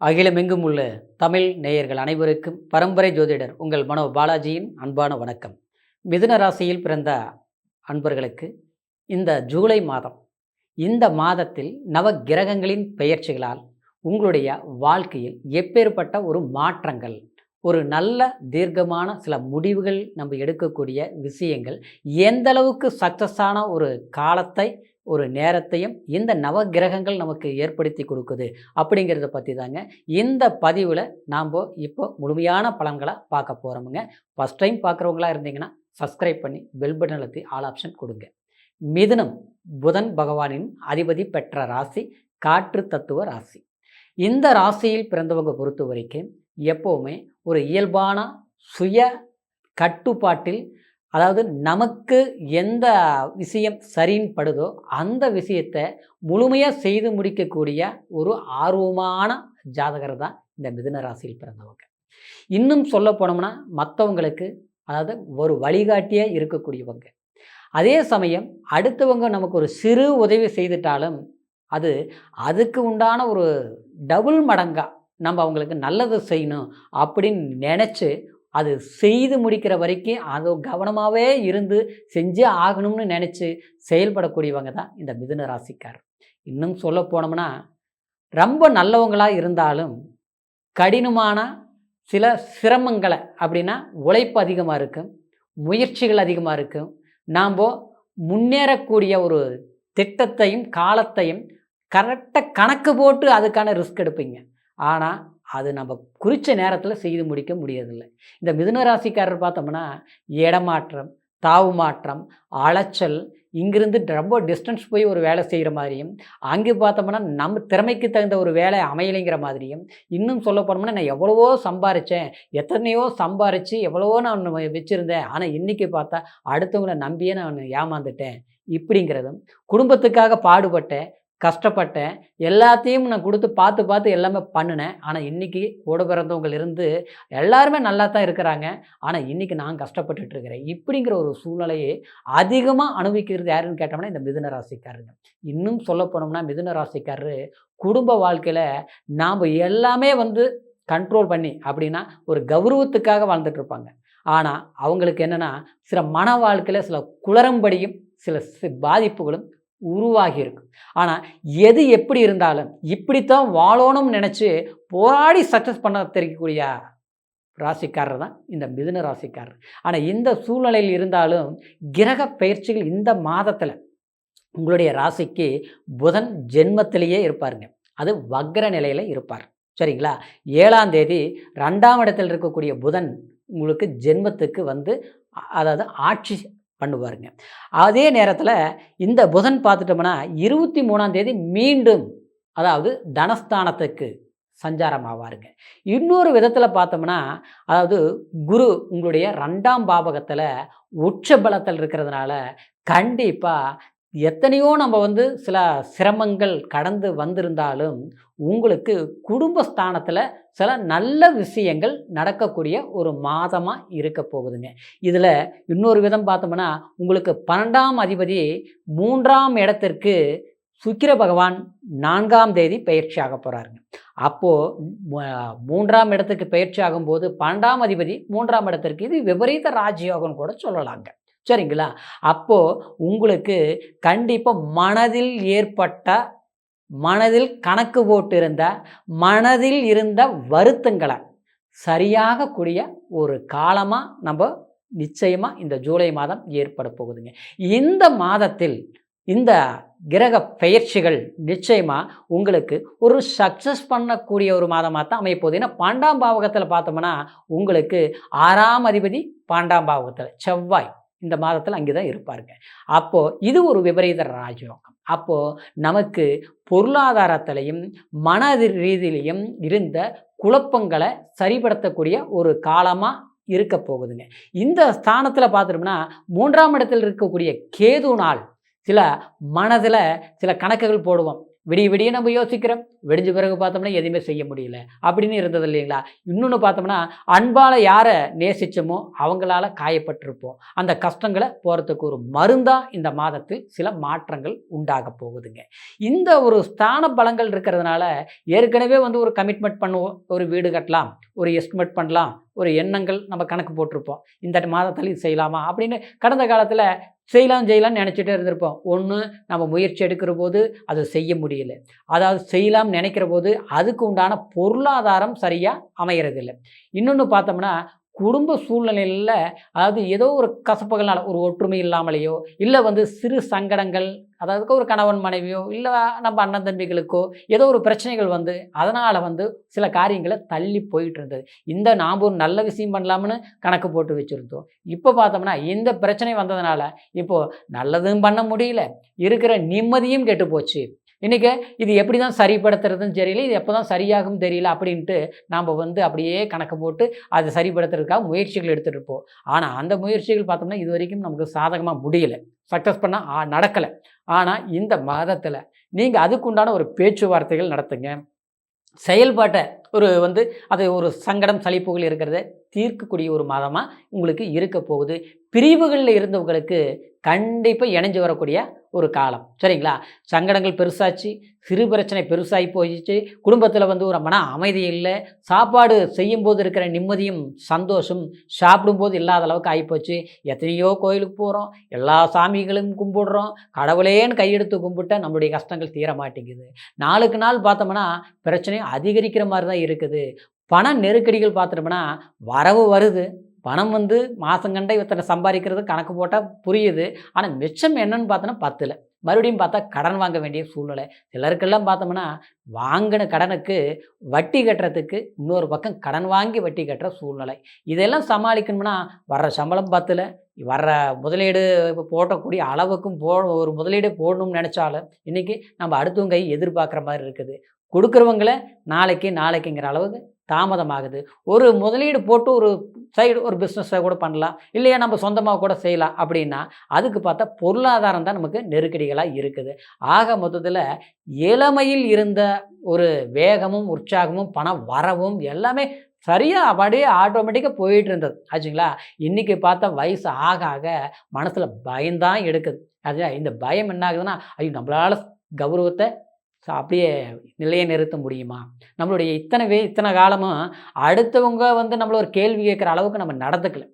அகிலமெங்கும் உள்ள தமிழ் நேயர்கள் அனைவருக்கும் பரம்பரை ஜோதிடர் உங்கள் மனோ பாலாஜியின் அன்பான வணக்கம். மிதுன ராசியில் பிறந்த அன்பர்களுக்கு இந்த ஜூலை மாதம், இந்த மாதத்தில் நவ கிரகங்களின் பெயர்ச்சிகளால் உங்களுடைய வாழ்க்கையில் எப்பேற்பட்ட ஒரு மாற்றங்கள், ஒரு நல்ல தீர்க்கமான சில முடிவுகள் நம்ம எடுக்கக்கூடிய விஷயங்கள் எந்த அளவுக்கு சக்ஸஸான ஒரு காலத்தை, ஒரு நேரத்தையும் இந்த நவ கிரகங்கள் நமக்கு ஏற்படுத்தி கொடுக்குது அப்படிங்கிறத பற்றி தாங்க இந்த பதிவில் நாம் இப்போ முழுமையான பலன்களை பார்க்க போகிறோமுங்க. ஃபஸ்ட் டைம் பார்க்குறவங்களா இருந்தீங்கன்னா சப்ஸ்கிரைப் பண்ணி பெல் பட்டன் அழுத்தி ஆல் ஆப்ஷன் கொடுங்க. மிதுனம் புதன் பகவானின் அதிபதி பெற்ற ராசி, காற்று தத்துவ ராசி. இந்த ராசியில் பிறந்தவங்க பொறுத்த வரைக்கும் எப்போவுமே ஒரு இயல்பான சுய கட்டுப்பாட்டில், அதாவது நமக்கு எந்த விஷயம் சரின்னு படுதோ அந்த விஷயத்தை முழுமையாக செய்து முடிக்கக்கூடிய ஒரு ஆர்வமான ஜாதகர் தான் இந்த மிதுன ராசியில் பிறந்தவங்க. இன்னும் சொல்ல போனோம்னா மற்றவங்களுக்கு, அதாவது ஒரு வழிகாட்டியாக இருக்கக்கூடியவங்க. அதே சமயம் அடுத்தவங்க நமக்கு ஒரு சிறு உதவி செய்துட்டாலும் அதுக்கு உண்டான ஒரு டபுள் மடங்காக நம்ம அவங்களுக்கு நல்லது செய்யணும் அப்படின்னு நினச்சி அது செய்து முடிக்கிற வரைக்கும் அது கவனமாகவே இருந்து செஞ்சே ஆகணும்னு நினச்சி செயல்படக்கூடியவங்க தான் இந்த மிதுன ராசிக்காரர். இன்னும் சொல்ல போனோம்னா ரொம்ப நல்லவங்களாக இருந்தாலும் கடினமான சில சிரமங்களை, அப்படின்னா உழைப்பு அதிகமாக இருக்கும், முயற்சிகள் அதிகமாக இருக்கும், நாம் முன்னேறக்கூடிய ஒரு திட்டத்தையும் காலத்தையும் கரெக்டாக கணக்கு போட்டு அதுக்கான ரிஸ்க் எடுப்பீங்க. ஆனால் அது நம்ம குறித்த நேரத்தில் செய்து முடிக்க முடியறதில்லை. இந்த மிதுன ராசிக்காரர் பார்த்தோம்னா இடமாற்றம், தாவு மாற்றம், அலைச்சல், இங்கிருந்து ரொம்ப டிஸ்டன்ஸ் போய் ஒரு வேலை செய்கிற மாதிரியும், அங்கே பார்த்தோம்னா நம்ம திறமைக்கு தகுந்த ஒரு வேலை அமையலைங்கிற மாதிரியும், இன்னும் சொல்ல போனோம்னா நான் எவ்வளவோ சம்பாரித்தேன், எத்தனையோ சம்பாரித்து எவ்வளவோ நான் வச்சுருந்தேன், ஆனால் இன்றைக்கி பார்த்தா அடுத்தவங்களை நம்பியே நான் ஏமாந்துட்டேன் இப்படிங்கிறதும், குடும்பத்துக்காக பாடுபட்டேன், கஷ்டப்பட்டேன், எல்லாத்தையும் நான் கொடுத்து பார்த்து எல்லாமே பண்ணினேன், ஆனால் இன்றைக்கி கூட பிறந்தவங்க இருந்து எல்லாருமே நல்லா தான் இருக்கிறாங்க, ஆனால் இன்றைக்கி நான் கஷ்டப்பட்டுட்ருக்கிறேன் இப்படிங்கிற ஒரு சூழ்நிலையை அதிகமாக அனுபவிக்கிறது யாருன்னு கேட்டோம்னா இந்த மிதுன ராசிக்காரருங்க. இன்னும் சொல்ல போனோம்னா மிதுன ராசிக்காரரு குடும்ப வாழ்க்கையில் நாம் எல்லாமே கண்ட்ரோல் பண்ணி, அப்படின்னா ஒரு கௌரவத்துக்காக வாழ்ந்துட்டுருப்பாங்க. ஆனால் அவங்களுக்கு என்னென்னா சில மன வாழ்க்கையில் சில குளறும்படியும் சில பாதிப்புகளும் உருவாகி இருக்கும். ஆனால் எது எப்படி இருந்தாலும் இப்படித்தான் வாழணும்னு நினச்சி போராடி சக்ஸஸ் பண்ண தெரியக்கூடிய ராசிக்காரர் தான் இந்த மிதுன ராசிக்காரர். ஆனால் இந்த சூழ்நிலையில் இருந்தாலும் கிரக பயிற்சிகள் இந்த மாதத்தில் உங்களுடைய ராசிக்கு புதன் ஜென்மத்திலேயே இருப்பாருங்க. அது வக்ர நிலையில் இருப்பார். சரிங்களா? 7ஆம் தேதி 2ஆம் இடத்தில் இருக்கக்கூடிய புதன் உங்களுக்கு ஜென்மத்துக்கு அதாவது ஆட்சி பண்ணுவாருங்க. அதே நேரத்தில் இந்த புதன் பார்த்துட்டோம்னா 23ஆம் தேதி மீண்டும், அதாவது தனஸ்தானத்துக்கு சஞ்சாரம் ஆவாருங்க. இன்னொரு விதத்தில் பார்த்தோம்னா, அதாவது குரு உங்களுடைய 2ஆம் பாவகத்தில் உச்ச பலத்தில் இருக்கிறதுனால கண்டிப்பாக எத்தனையோ நம்ம சில சிரமங்கள் கடந்து வந்திருந்தாலும் உங்களுக்கு குடும்பஸ்தானத்தில் சில நல்ல விஷயங்கள் நடக்கக்கூடிய ஒரு மாதமாக இருக்க போகுதுங்க. இதில் இன்னொரு விதம் பார்த்தோம்னா உங்களுக்கு 12ஆம் அதிபதி 3ஆம் இடத்திற்கு சுக்கிர பகவான் 4ஆம் தேதி பயிற்சி ஆக போகிறாருங்க. அப்போது 3ஆம் இடத்துக்கு பயிற்சி ஆகும்போது 12ஆம் அதிபதி 3ஆம் இடத்திற்கு, இது விபரீத ராஜயோகம் கூட சொல்லலாங்க. சரிங்களா? அப்போது உங்களுக்கு கண்டிப்பாக மனதில் கணக்கு போட்டிருந்த, மனதில் இருந்த வருத்தங்களை சரியாக கூடிய ஒரு காலமாக நம்ம நிச்சயமாக இந்த ஜூலை மாதம் ஏற்பட போகுதுங்க. இந்த மாதத்தில் இந்த கிரக பெயர்ச்சிகள் நிச்சயமாக உங்களுக்கு ஒரு சக்ஸஸ் பண்ணக்கூடிய ஒரு மாதமாக தான் அமையப்போகுது. ஏன்னா 12ஆம் பாவகத்தில் பார்த்தோம்னா உங்களுக்கு 6ஆம் அதிபதி 12ஆம் பாவகத்தில் செவ்வாய் இந்த மாதத்தில் அங்கே தான் இருப்பாருங்க. அப்போது இது ஒரு விபரீத ராஜயோகம். அப்போது நமக்கு பொருளாதாரத்திலையும் மன ரீதியிலையும் இருந்த குழப்பங்களை சரிப்படுத்தக்கூடிய ஒரு காலமாக இருக்க போகுதுங்க. இந்த ஸ்தானத்தில் பார்த்துட்டோம்னா 3ஆம் இடத்தில் இருக்கக்கூடிய கேது நாள் சில மனதில் சில கணக்குகள் போடுவோம். விடிய விடிய நம்ம யோசிக்கிறோம், விடிஞ்ச பிறகு பார்த்தோம்னா எதுவுமே செய்ய முடியல அப்படின்னு இருந்தது இல்லைங்களா? இன்னொன்று பார்த்தோம்னா, அன்பால் யாரை நேசிச்சோமோ அவங்களால காயப்பட்டிருப்போம். அந்த கஷ்டங்களை போகிறதுக்கு ஒரு மருந்தாக இந்த மாதத்தில் சில மாற்றங்கள் உண்டாக போகுதுங்க. இந்த ஒரு ஸ்தான பலங்கள் இருக்கிறதுனால ஏற்கனவே வந்து ஒரு கமிட்மெண்ட் பண்ணுவோம், ஒரு வீடு கட்டலாம், ஒரு எஸ்டிமேட் பண்ணலாம், ஒரு எண்ணங்கள் நம்ம கணக்கு போட்டிருப்போம். இந்த மாதத்தில் இது செய்யலாமா அப்படின்னு கடந்த காலத்தில் செய்யலாம்னு நினச்சிட்டே இருந்திருப்போம். ஒன்று நம்ம முயற்சி எடுக்கிற போது அது செய்ய முடியல. அதாவது செய்யலாம்னு நினைக்கிற போது அதுக்கு உண்டான பொருளாதாரம் சரியாக அமையறதில்லை. இன்னொன்று பார்த்தோம்னா குடும்ப சூழ்நிலையில் அதாவது ஏதோ ஒரு கசப்புகள்னால ஒரு ஒற்றுமை இல்லாமலேயோ இல்லை வந்து சிறு சங்கடங்கள், அதாவது ஒரு கணவன் மனைவியோ இல்லை நம்ம அண்ணன் தம்பிகளுக்கோ ஏதோ ஒரு பிரச்சனைகள் வந்து அதனால் வந்து சில காரியங்களை தள்ளி போயிட்டு இருந்தது. நாம் ஒரு நல்ல விஷயம் பண்ணலாம்னு கணக்கு போட்டு வச்சுருந்தோம். இப்போ பார்த்தோம்னா இந்த பிரச்சனை வந்ததுனால இப்போது நல்லதும் பண்ண முடியல, இருக்கிற நிம்மதியும் கெட்டு போச்சு. இன்றைக்கி இது எப்படி தான் சரிப்படுத்துறதுன்னு தெரியல, இது எப்போ தான் சரியாகும் தெரியல அப்படின்ட்டு நாம் வந்து அப்படியே கணக்கு போட்டு அதை சரிப்படுத்துறதுக்காக முயற்சிகள் எடுத்துகிட்டு இருப்போம். ஆனால் அந்த முயற்சிகள் பார்த்தோம்னா இது வரைக்கும் நமக்கு சாதகமாக முடியலை, சக்ஸஸ் பண்ண நடக்கலை. ஆனால் இந்த மாதத்தில் நீங்கள் அதுக்குண்டான ஒரு பேச்சுவார்த்தைகள் நடத்துங்க. செயல்பாட்டை வந்து அது ஒரு சங்கடம் சலிப்புகள் இருக்கிறத தீர்க்கக்கூடிய ஒரு மாதமாக உங்களுக்கு இருக்க போகுது. பிரிவுகளில் இருந்தவங்களுக்கு கண்டிப்பாக இணைஞ்சு வரக்கூடிய ஒரு காலம், சரிங்களா? சங்கடங்கள் பெருசாச்சு, சிறு பிரச்சனை பெருசாகி போயிடுச்சு, குடும்பத்தில் வந்து ஒரு மன அமைதி இல்லை, சாப்பாடு செய்யும்போது இருக்கிற நிம்மதியும் சந்தோஷம் சாப்பிடும்போது இல்லாத அளவுக்கு ஆகிப்போச்சு. எத்தனையோ கோயிலுக்கு போகிறோம், எல்லா சாமிகளும் கும்பிடுறோம், கடவுளேன்னு கையெடுத்து கும்பிட்டா நம்மளுடைய கஷ்டங்கள் தீர மாட்டேங்குது. நாளுக்கு நாள் பார்த்தோம்னா பிரச்சனை அதிகரிக்கிற மாதிரி தான் இருக்குது. பண நெருக்கடிகள் பார்த்துட்டோம்னா வரவு வருது, பணம் வந்து மாதங்கண்டை இத்தனை சம்பாதிக்கிறது கணக்கு போட்டால் புரியுது. ஆனால் மிச்சம் என்னன்னு பார்த்தோன்னா பத்தல. மறுபடியும் பார்த்தா கடன் வாங்க வேண்டிய சூழ்நிலை. சிலருக்கெல்லாம் பார்த்தோம்னா வாங்கின கடனுக்கு வட்டி கட்டுறதுக்கு இன்னொரு பக்கம் கடன் வாங்கி வட்டி கட்டுற சூழ்நிலை. இதெல்லாம் சமாளிக்கணும்னா வர்ற சம்பளம் பத்தல, வர்ற முதலீடு போடக்கூடிய அளவுக்கும் ஒரு முதலீடு போடணும்னு நினச்சாலும் இன்றைக்கி நம்ம அடுத்தவங்க கை எதிர்பார்க்குற மாதிரி இருக்குது. கொடுக்குறவங்கள நாளைக்குங்கிற அளவுக்கு தாமதமாகுது. ஒரு முதலீடு போட்டு ஒரு சைடு ஒரு பிஸ்னஸை கூட பண்ணலாம், இல்லையா நம்ம சொந்தமாக கூட செய்யலாம். அப்படின்னா அதுக்கு பார்த்தா பொருளாதாரம் தான் நமக்கு நெருக்கடிகளாக இருக்குது. ஆக மொத்தத்தில் இளமையில் இருந்த ஒரு வேகமும் உற்சாகமும் பண வரவும் எல்லாமே சரியாக அப்படியே ஆட்டோமேட்டிக்காக போயிட்டு இருந்தது ஆச்சுங்களா. இன்றைக்கி பார்த்தா வயசு ஆக ஆக மனசில் பயம்தான் எடுக்குது. அது இந்த பயம் என்ன ஆகுதுன்னா, ஐயோ நம்மளால் கௌரவத்தை அப்படியே நிலையை நிறுத்த முடியுமா? நம்மளுடைய இத்தனை காலமும் அடுத்தவங்க வந்து நம்மள ஒரு கேள்வி கேட்குற அளவுக்கு நம்ம நடந்துக்கல.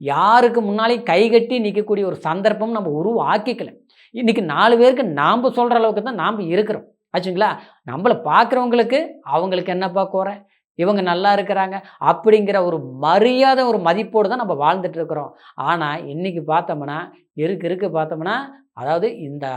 யாருக்கு முன்னாலேயும் கைகட்டி நிற்கக்கூடிய ஒரு சந்தர்ப்பம் நம்ம உருவாக்கிக்கல. இன்றைக்கி 4 பேருக்கு நாம் சொல்கிற அளவுக்கு தான் நாம் இருக்கிறோம் ஆச்சுங்களா. நம்மளை பார்க்குறவங்களுக்கு அவங்களுக்கு என்னப்பா குறை, இவங்க நல்லா இருக்கிறாங்க அப்படிங்கிற ஒரு மரியாதை ஒரு மதிப்போடு தான் நம்ம வாழ்ந்துட்டு இருக்கிறோம். ஆனால் இன்றைக்கி பார்த்தோம்னா இருக்க பார்த்தோம்னா அதாவது இந்த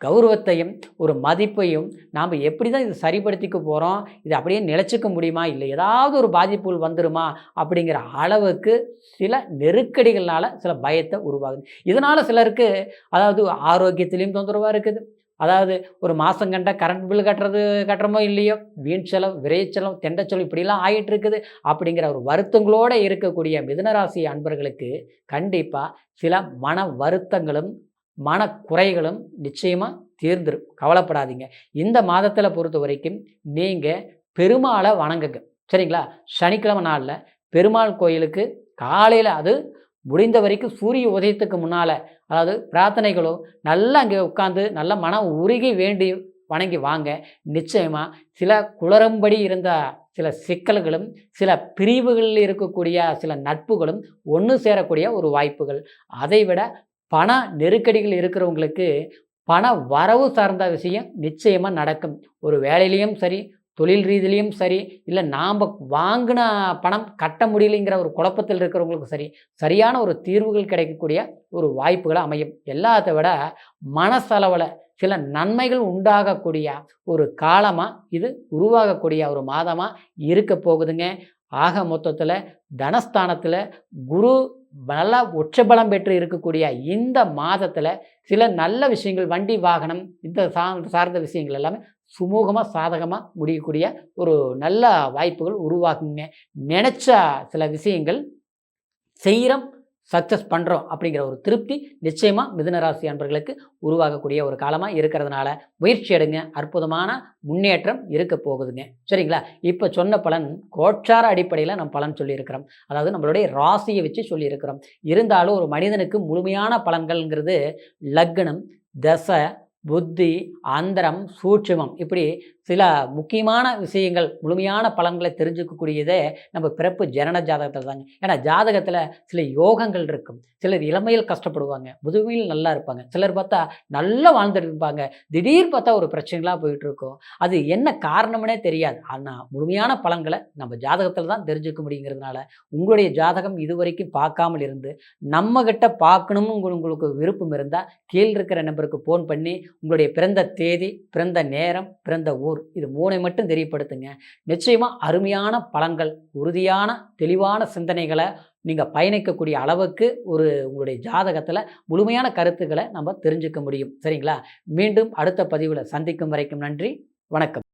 கௌரவத்தையும் ஒரு மதிப்பையும் நாம் எப்படி தான் இது சரிப்படுத்திக்க போகிறோம், இது அப்படியே நிலச்சிக்க முடியுமா, இல்லை ஏதாவது ஒரு பாதிப்புகள் வந்துடுமா அப்படிங்கிற அளவுக்கு சில நெருக்கடிகள்னால சில பயத்தை உருவாகுது. இதனால் சிலருக்கு அதாவது ஆரோக்கியத்திலையும் தொந்தரவாக இருக்குது. அதாவது ஒரு மாதம் கண்ட கரண்ட் பில் கட்டுறமோ இல்லையோ வீண் செலவு, விரைச்செலவு, தெண்டச்செலவு இப்படிலாம் ஆகிட்டு இருக்குது. அப்படிங்கிற ஒரு வருத்தங்களோடு இருக்கக்கூடிய மிதுனராசி அன்பர்களுக்கு கண்டிப்பாக சில மன வருத்தங்களும் மனக்குறைகளும் நிச்சயமாக தீர்ந்துடும், கவலைப்படாதீங்க. இந்த மாதத்தில் பொறுத்த வரைக்கும் நீங்கள் பெருமாளை வணங்குங்க, சரிங்களா. சனிக்கிழமை நாளில் பெருமாள் கோயிலுக்கு காலையில் அது முடிந்த வரைக்கும் சூரிய உதயத்துக்கு முன்னால் அதாவது பிரார்த்தனைகளோ நல்லா அங்கே உட்காந்து நல்ல மனம் உருகி வேண்டி வணங்கி வாங்க. நிச்சயமாக சில குளறும்படி இருந்த சில சிக்கல்களும் சில பிரிவுகளில் இருக்கக்கூடிய சில நட்புகளும் ஒன்று சேரக்கூடிய ஒரு வாய்ப்புகள், அதைவிட பண நெருக்கடிகள் இருக்கிறவங்களுக்கு பண வரவு சார்ந்த விஷயம் நிச்சயமாக நடக்கும். ஒரு வேலையிலையும் சரி, தொழில் ரீதியிலையும் சரி, இல்லை நாம் வாங்கின பணம் கட்ட முடியலைங்கிற ஒரு குழப்பத்தில் இருக்கிறவங்களுக்கும் சரி, சரியான ஒரு தீர்வுகள் கிடைக்கக்கூடிய ஒரு வாய்ப்புகளை அமையும். எல்லாத்தை விட மனசளவில் சில நன்மைகள் உண்டாகக்கூடிய ஒரு காலமாக இது உருவாகக்கூடிய ஒரு மாதமாக இருக்க போகுதுங்க. ஆக மொத்தத்தில் தனஸ்தானத்தில் குரு நல்லா உச்சபலம் பெற்று இருக்கக்கூடிய இந்த மாதத்தில் சில நல்ல விஷயங்கள், வண்டி வாகனம் இந்த சார்ந்த விஷயங்கள் எல்லாமே சுமூகமாக சாதகமாக முடியக்கூடிய ஒரு நல்ல வாய்ப்புகள் உருவாக்குங்க. நினச்ச சில விஷயங்கள் செய்கிறோம், சக்ஸஸ் பண்ணுறோம் அப்படிங்கிற ஒரு திருப்தி நிச்சயமாக மிதுனராசி அன்பர்களுக்கு உருவாகக்கூடிய ஒரு காலமாக இருக்கிறதுனால முயற்சி எடுங்க. அற்புதமான முன்னேற்றம் இருக்க போகுதுங்க. சரிங்களா? இப்போ சொன்ன பலன் கோட்சார அடிப்படையில் நம்ம பலன் சொல்லியிருக்கிறோம். அதாவது நம்மளுடைய ராசியை வச்சு சொல்லியிருக்கிறோம். இருந்தாலும் ஒரு மனிதனுக்கு முழுமையான பலன்கள்ங்கிறது லக்னம், தசை, புத்தி, அந்தரம், சூட்சுமம் இப்படி சில முக்கியமான விஷயங்கள் முழுமையான பலன்களை தெரிஞ்சுக்கக்கூடியதே நம்ம பிறப்பு ஜனன ஜாதகத்தில் தாங்க. ஏன்னா ஜாதகத்தில் சில யோகங்கள் இருக்கும். சிலர் இளமையில் கஷ்டப்படுவாங்க, முதுமையில் நல்லா இருப்பாங்க, சிலர் பார்த்தா நல்லா வாழ்ந்துட்டு இருப்பாங்க, திடீர் பார்த்தா ஒரு பிரச்சனைகளாக போயிட்டு இருக்கும். அது என்ன காரணம்னே தெரியாது. ஆனால் முழுமையான பலன்களை நம்ம ஜாதகத்தில் தான் தெரிஞ்சுக்க முடியுங்கிறதுனால உங்களுடைய ஜாதகம் இதுவரைக்கும் பார்க்காமல் இருந்து நம்மகிட்ட பார்க்கணும்னு உங்களுக்கு விருப்பம் இருந்தால் கீழ் இருக்கிற நம்பருக்கு ஃபோன் பண்ணி உங்களுடைய பிறந்த தேதி, பிறந்த நேரம், பிறந்த ஊர் இது 3ஐ மட்டும் தெரியப்படுத்துங்க. நிச்சயமாக அருமையான பலன்கள், உறுதியான தெளிவான சிந்தனைகளை நீங்கள் பயணிக்கக்கூடிய அளவுக்கு உங்களுடைய ஜாதகத்தில் முழுமையான கருத்துக்களை நம்ம தெரிஞ்சுக்க முடியும். சரிங்களா? மீண்டும் அடுத்த பதிவில் சந்திக்கும் வரைக்கும் நன்றி. வணக்கம்.